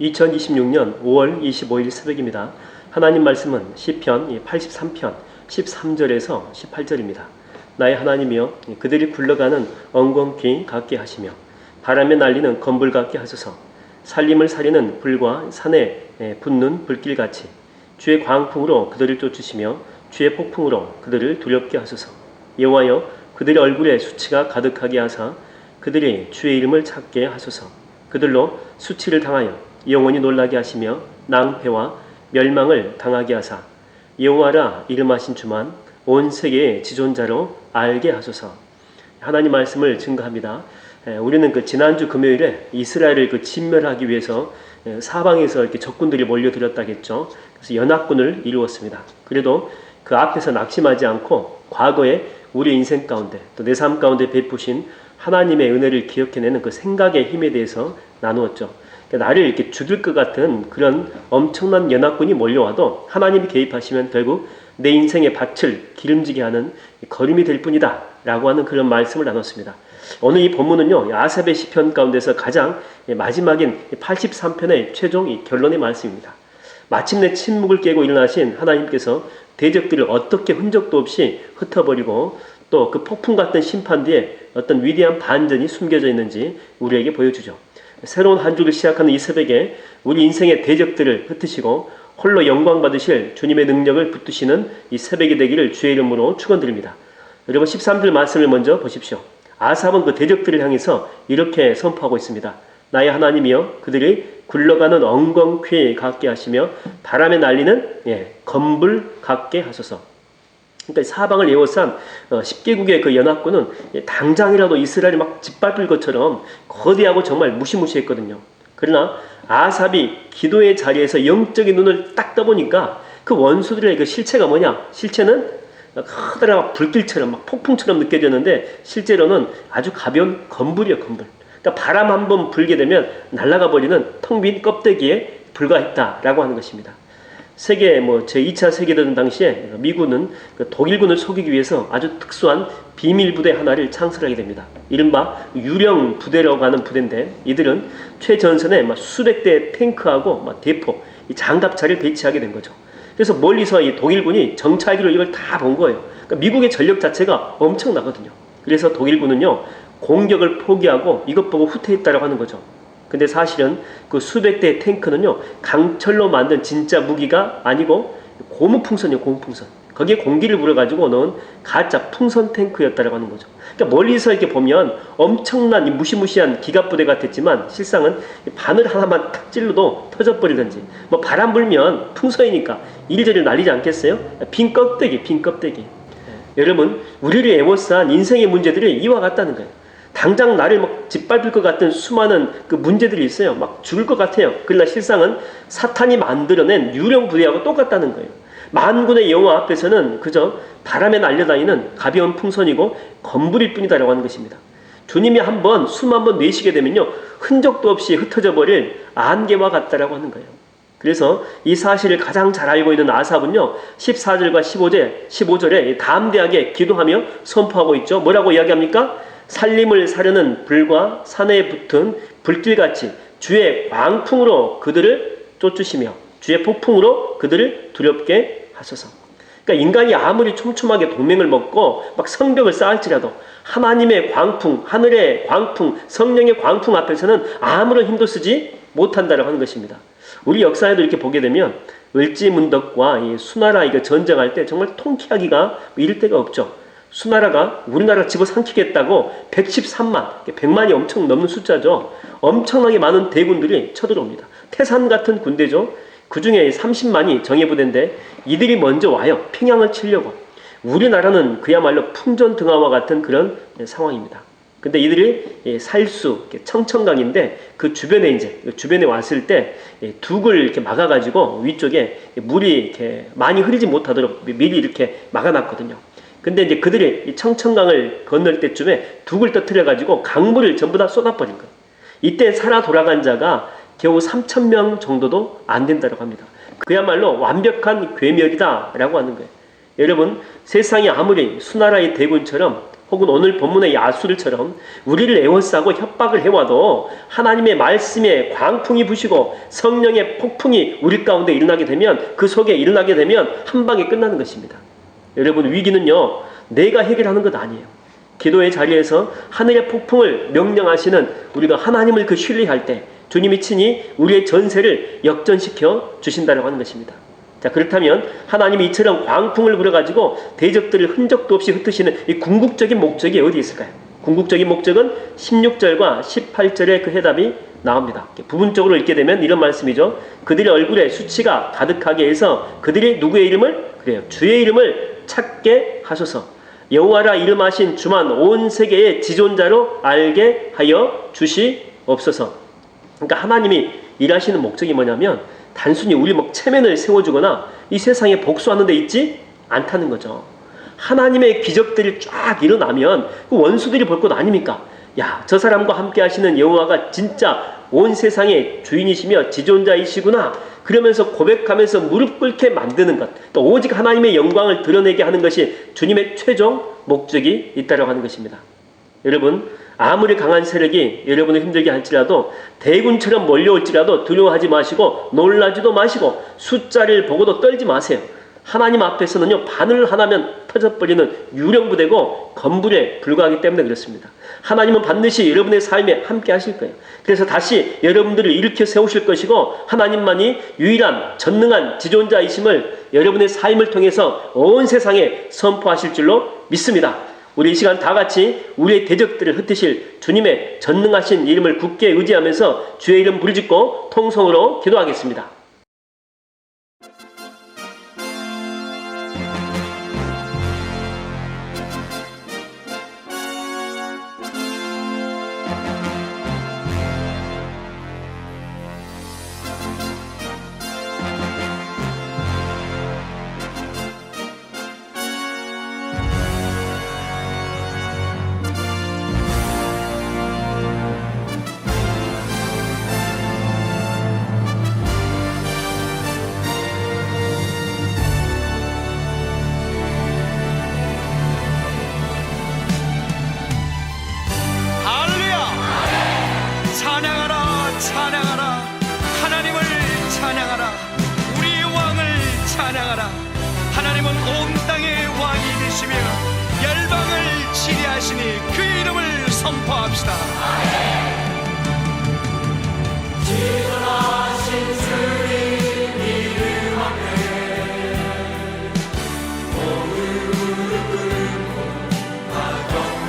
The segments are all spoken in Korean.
2026년 5월 25일 새벽입니다. 하나님 말씀은 시편 83편 13절에서 18절입니다. 나의 하나님이여 그들이 굴러가는 엉겅퀴 같게 하시며 바람에 날리는 건불 같게 하소서. 살림을 사리는 불과 산에 붙는 불길같이 주의 광풍으로 그들을 쫓으시며 주의 폭풍으로 그들을 두렵게 하소서. 여호와여 그들의 얼굴에 수치가 가득하게 하사 그들이 주의 이름을 찾게 하소서. 그들로 수치를 당하여 영원히 놀라게 하시며 낭패와 멸망을 당하게 하사 여호와라 이름하신 주만 온 세계의 지존자로 알게 하소서. 하나님 말씀을 증거합니다. 우리는 지난주 금요일에 이스라엘을 진멸하기 위해서 사방에서 이렇게 적군들이 몰려들었다겠죠. 그래서 연합군을 이루었습니다. 그래도 그 앞에서 낙심하지 않고 과거에 우리 인생 가운데 또 내 삶 가운데 베푸신 하나님의 은혜를 기억해내는 그 생각의 힘에 대해서 나누었죠. 나를 이렇게 죽일 것 같은 그런 엄청난 연합군이 몰려와도 하나님이 개입하시면 결국 내 인생의 밭을 기름지게 하는 거름이 될 뿐이다 라고 하는 그런 말씀을 나눴습니다. 오늘 이 본문은요, 아삽의 시편 가운데서 가장 마지막인 83편의 최종 결론의 말씀입니다. 마침내 침묵을 깨고 일어나신 하나님께서 대적들을 어떻게 흔적도 없이 흩어버리고 또 그 폭풍 같은 심판 뒤에 어떤 위대한 반전이 숨겨져 있는지 우리에게 보여주죠. 새로운 한 주를 시작하는 이 새벽에 우리 인생의 대적들을 흩으시고 홀로 영광 받으실 주님의 능력을 붙드시는 이 새벽이 되기를 주의 이름으로 축원드립니다. 여러분 13절 말씀을 먼저 보십시오. 아삽은 그 대적들을 향해서 이렇게 선포하고 있습니다. 나의 하나님이여 그들이 굴러가는 엉겅퀴 같게 하시며 바람에 날리는 건불 같게 하소서. 그러니까 사방을 에워싼 10개국의 그 연합군은 당장이라도 이스라엘이 막 짓밟을 것처럼 거대하고 정말 무시무시했거든요. 그러나 아삽이 기도의 자리에서 영적인 눈을 딱 떠보니까 그 원수들의 그 실체가 뭐냐? 실체는 커다란 불길처럼 막 폭풍처럼 느껴졌는데 실제로는 아주 가벼운 건불이에요, 건불. 그러니까 바람 한번 불게 되면 날아가 버리는 텅 빈 껍데기에 불과했다라고 하는 것입니다. 세계 제2차 세계대전 당시에 미군은 독일군을 속이기 위해서 아주 특수한 비밀 부대 하나를 창설하게 됩니다. 이른바 유령 부대라고 하는 부대인데 이들은 최전선에 수백 대의 탱크하고 대포, 장갑차를 배치하게 된 거죠. 그래서 멀리서 이 독일군이 정찰기로 이걸 다 본 거예요. 그러니까 미국의 전력 자체가 엄청나거든요. 그래서 독일군은요 공격을 포기하고 이것 보고 후퇴했다라고 하는 거죠. 근데 사실은 그 수백 대의 탱크는요 강철로 만든 진짜 무기가 아니고 고무풍선이에요. 고무풍선. 거기에 공기를 불어가지고 넣은 가짜 풍선 탱크였다라고 하는 거죠. 그러니까 멀리서 이렇게 보면 엄청난 이 무시무시한 기갑부대 같았지만 실상은 바늘 하나만 탁 찔러도 터져버리든지 바람 불면 풍선이니까 이리저리 날리지 않겠어요? 빈 껍데기, 빈 껍데기. 여러분 우리를 애워싼 인생의 문제들이 이와 같다는 거예요. 당장 나를 짓밟을 것 같은 수많은 그 문제들이 있어요. 막 죽을 것 같아요. 그러나 실상은 사탄이 만들어낸 유령 부대하고 똑같다는 거예요. 만군의 여호와 앞에서는 그저 바람에 날려다니는 가벼운 풍선이고 건불일 뿐이다라고 하는 것입니다. 주님이 한번 숨 한번 내쉬게 되면요 흔적도 없이 흩어져 버릴 안개와 같다라고 하는 거예요. 그래서 이 사실을 가장 잘 알고 있는 아삽은요 14절과 15절에 담대하게 기도하며 선포하고 있죠. 뭐라고 이야기합니까? 살림을 사려는 불과 산에 붙은 불길같이 주의 광풍으로 그들을 쫓으시며 주의 폭풍으로 그들을 두렵게 하소서. 그러니까 인간이 아무리 촘촘하게 동맹을 맺고 막 성벽을 쌓을지라도 하나님의 광풍, 하늘의 광풍, 성령의 광풍 앞에서는 아무런 힘도 쓰지 못한다라고 하는 것입니다. 우리 역사에도 이렇게 보게 되면 을지문덕과 이 수나라 전쟁할 때 정말 통쾌하기가 이를 데가 없죠. 수나라가 우리나라 집어삼키겠다고 113만, 100만이 엄청 넘는 숫자죠. 엄청나게 많은 대군들이 쳐들어옵니다. 태산 같은 군대죠. 그 중에 30만이 정예부대인데 이들이 먼저 와요. 평양을 치려고. 우리나라는 그야말로 풍전등화와 같은 그런 상황입니다. 근데 이들이 살수, 청천강인데 그 주변에 왔을 때 둑을 이렇게 막아가지고 위쪽에 물이 이렇게 많이 흐르지 못하도록 미리 이렇게 막아놨거든요. 근데 이제 그들이 이 청천강을 건널 때쯤에 둑을 터뜨려가지고 강물을 전부 다 쏟아버린 거예요. 이때 살아 돌아간 자가 겨우 3,000명 정도도 안 된다고 합니다. 그야말로 완벽한 괴멸이다라고 하는 거예요. 여러분 세상이 아무리 수나라의 대군처럼 혹은 오늘 본문의 야수들처럼 우리를 애워싸고 협박을 해와도 하나님의 말씀에 광풍이 부시고 성령의 폭풍이 우리 가운데 일어나게 되면, 그 속에 일어나게 되면 한 방에 끝나는 것입니다. 여러분, 위기는요, 내가 해결하는 것 아니에요. 기도의 자리에서 하늘의 폭풍을 명령하시는 우리가 하나님을 그 신뢰할 때 주님이 친히 우리의 전세를 역전시켜 주신다고 하는 것입니다. 자, 그렇다면 하나님이 이처럼 광풍을 불어가지고 대적들을 흔적도 없이 흩으시는 이 궁극적인 목적이 어디 있을까요? 궁극적인 목적은 16절과 18절의 그 해답이 나옵니다. 부분적으로 읽게 되면 이런 말씀이죠. 그들의 얼굴에 수치가 가득하게 해서 그들이 누구의 이름을? 그래요, 주의 이름을 찾게 하소서. 여호와라 이름하신 주만 온 세계의 지존자로 알게 하여 주시옵소서. 그러니까 하나님이 일하시는 목적이 뭐냐면 단순히 우리 막 체면을 세워주거나 이 세상에 복수하는 데 있지 않다는 거죠. 하나님의 기적들이 쫙 일어나면 그 원수들이 볼 것 아닙니까? 야, 저 사람과 함께 하시는 여호와가 진짜 온 세상의 주인이시며 지존자이시구나. 그러면서 고백하면서 무릎 꿇게 만드는 것, 또 오직 하나님의 영광을 드러내게 하는 것이 주님의 최종 목적이 있다고 하는 것입니다. 여러분, 아무리 강한 세력이 여러분을 힘들게 할지라도, 대군처럼 몰려올지라도 두려워하지 마시고 놀라지도 마시고 숫자를 보고도 떨지 마세요. 하나님 앞에서는요, 바늘 하나면 터져버리는 유령부대고 건불에 불과하기 때문에 그렇습니다. 하나님은 반드시 여러분의 삶에 함께 하실 거예요. 그래서 다시 여러분들을 일으켜 세우실 것이고, 하나님만이 유일한 전능한 지존자이심을 여러분의 삶을 통해서 온 세상에 선포하실 줄로 믿습니다. 우리 이 시간 다 같이 우리의 대적들을 흩으실 주님의 전능하신 이름을 굳게 의지하면서 주의 이름 부르짖고 통성으로 기도하겠습니다. 찬양하라. 하나님을 찬양하라. 우리의 왕을 찬양하라. 하나님은 온 땅의 왕이 되시며 열방을 지배하시니 그 이름을 선포합시다. 지존하신 주님 이름 앞에 무릎 꿇고 경배.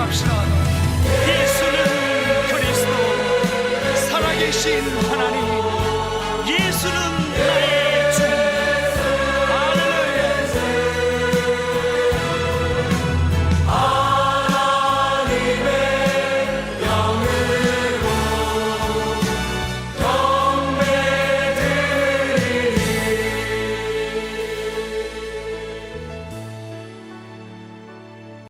찬양합시다. 예수는 그리스도, 살아계신 하나님. 예수는